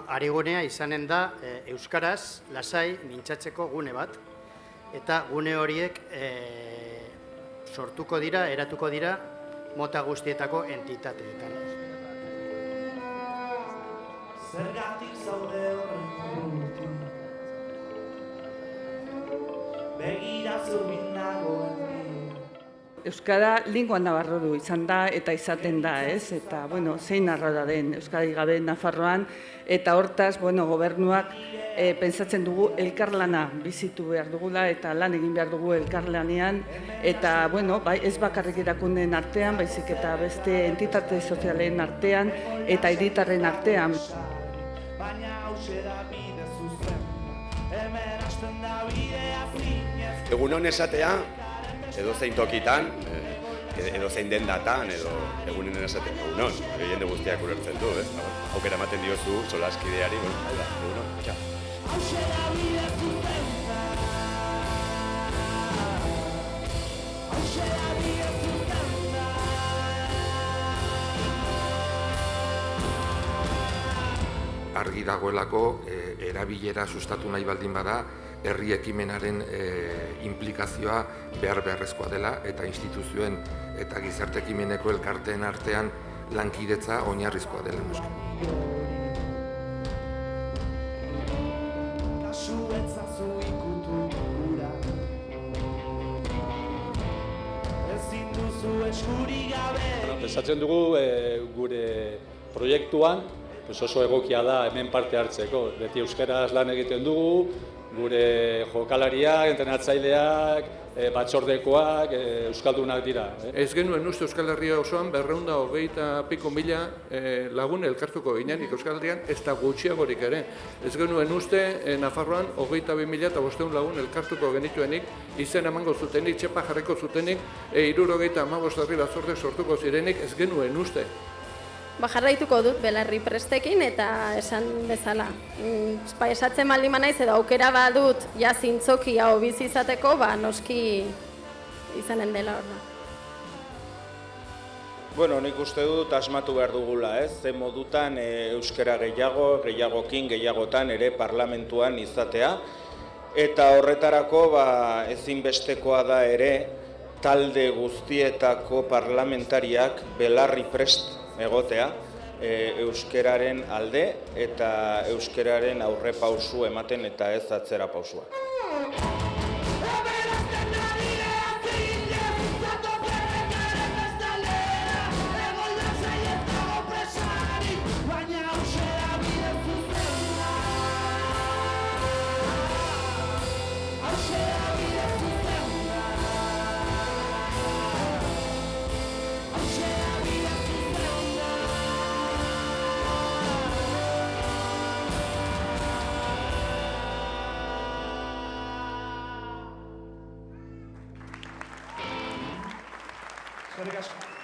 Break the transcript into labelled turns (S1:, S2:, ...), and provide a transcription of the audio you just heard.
S1: Arigunea izanen da euskaraz lasai mintzatzeko gune bat, eta gune horiek sortuko dira, eratuko dira mota guztietako entitateetan.
S2: Zergatik zaude horren begira zurbin nagoen.
S3: Euskara lingua nabarrodu izan da eta izaten da, ez? Eta, zein arroda den Euskadi gabe Nafarroan, eta hortaz, gobernuak pentsatzen dugu elkarlana bizitu behar dugula eta lan egin behar dugu elkarlanean, eta, ez bakarrik erakundeen artean, baizik eta beste entitate sozialen artean eta hiritarren artean.
S4: Egunon esatea, edozein tokitan, edozein dendatan, edo egunen esaten egunon, jende guztiak ulertzen du, aukera ematen diozu solaskideari, egunon, txau.
S5: Argi dagoelako erabilera sustatu nahi baldin bada, herri ekimenaren inplikazioa beharrezkoa dela eta instituzioen eta gizarte ekimeneko elkarteen artean lankidetza oinarrizkoa dela noski.
S6: Pentsatzen dugu gure proiektuan oso egokia da hemen parte hartzeko. Beti euskaraz lan egiten dugu, gure jokalariak, entrenatzaileak, batzordekoak, euskaldunak dira.
S7: Ez genuen uste Euskal Herria osoan 220.000 lagun elkartuko ginenik Euskal Herrian, ez da gutxiagorik ere. Ez genuen uste Nafarroan 22.500 lagun elkartuko genituenik, izen emango zutenik, txepa jarriko zutenik, 75 herri batzorde sortuko zirenik, ez genuen uste.
S8: Jarraituko dut belarri prestekin eta esan bezala. Esatzen baldin naiz edo aukera badut ja zintzoki hau bizi izateko, noski izanen dela hor da.
S9: Nik uste dut asmatu behar dugula, ze modutan euskara gehiagokin, gehiagotan ere parlamentuan izatea. Eta horretarako ezinbestekoa da ere talde guztietako parlamentariak belarri prest egotea euskararen alde eta euskararen aurrepausu ematen eta ez atzera pausua.
S2: Eskerrik asko.